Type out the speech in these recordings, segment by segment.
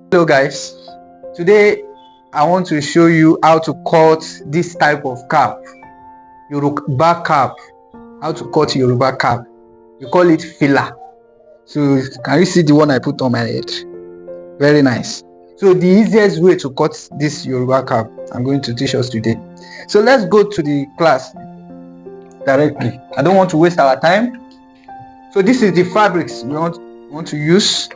Hello guys, today I want to show you how to cut this type of cap, Yoruba cap. How to cut Yoruba cap. You call it FILA. So can you see the one I put on my head? Very nice. So the easiest way to cut this Yoruba cap, I'm going to teach us today. So let's go to the class directly. I don't want to waste our time. So this is the fabrics we want to use.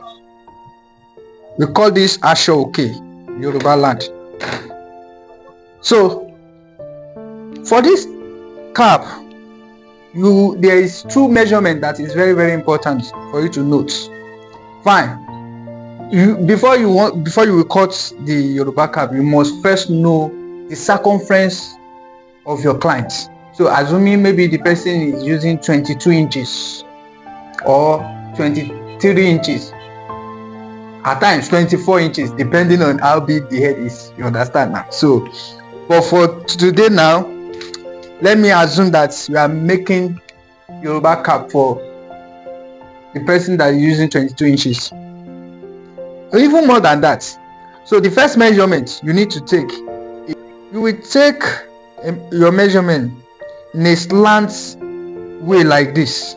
We call this Asho Okay, Yoruba land. So for this cap, there is two measurement that is very important for you to note. Fine. Before you will cut the Yoruba cap, you must first know the circumference of your client. So assuming maybe the person is using 22 inches or 23 inches, at times 24 inches, depending on how big the head is. You understand now? So but for today now, let me assume that you are making Yoruba cap for the person that is using 22 inches, or even more than that. So the first measurement you need to take, you will take your measurement in a slant way like this.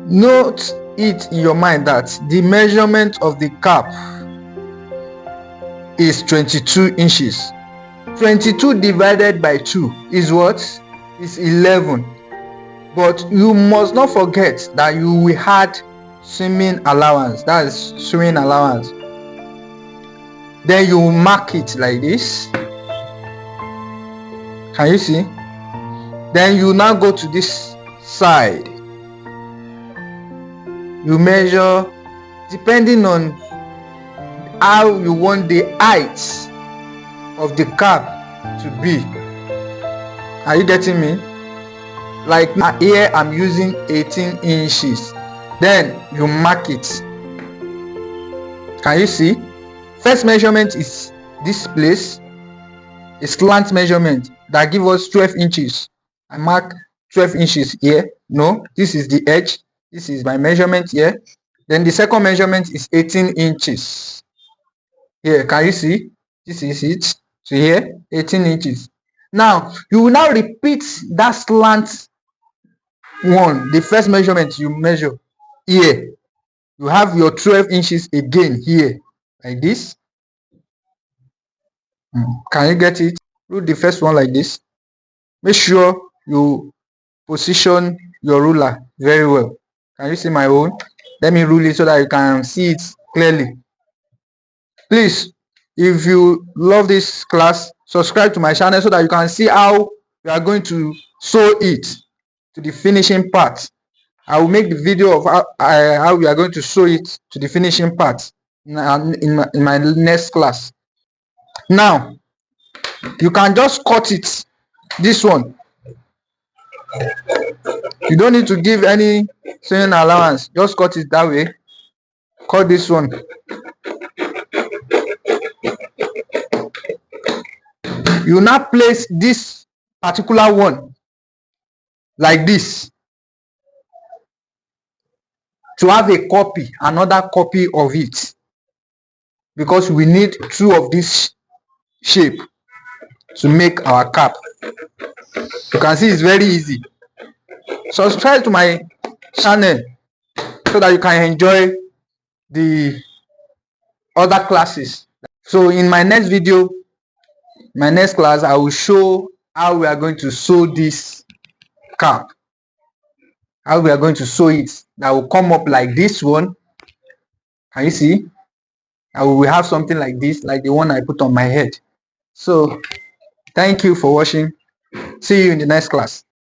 Note it in your mind that the measurement of the cap is 22 inches. 22 divided by 2 is what? Is 11. But you must not forget that you will add swimming allowance. That is swimming allowance. Then you will mark it like this. Can you see? Then you now go to this side. You measure depending on how you want the height of the cap to be. Are you getting me? Like here I'm using 18 inches. Then you mark it. Can you see? First measurement is this place, a slant measurement that gives us 12 inches. I mark 12 inches here. No, this is the edge. This is my measurement here. Then the second measurement is 18 inches. Here, can you see? This is it. So here, 18 inches. Now, you will now repeat that slant one, the first measurement you measure here. You have your 12 inches again here, like this. Can you get it? Do the first one like this. Make sure you position your ruler very well. Can you see my own? Let me rule it so that you can see it clearly. Please, if you love this class, subscribe to my channel so that you can see how we are going to sew it to the finishing part. I will make the video of how we are going to sew it to the finishing part in my next class. Now, you can just cut it. This one, you don't need to give any sewing allowance. Just cut it that way. Cut this one. You now place this particular one like this to have a copy, another copy of it, because we need two of this shape to make our cap. You can see it's very easy. Subscribe to my channel so that you can enjoy the other classes. So in my next video, my next class, I will show how we are going to sew this cap, how we are going to sew it. That will come up like this one. Can you see? I will have something like this, like the one I put on my head. So thank you for watching. See you in the next class.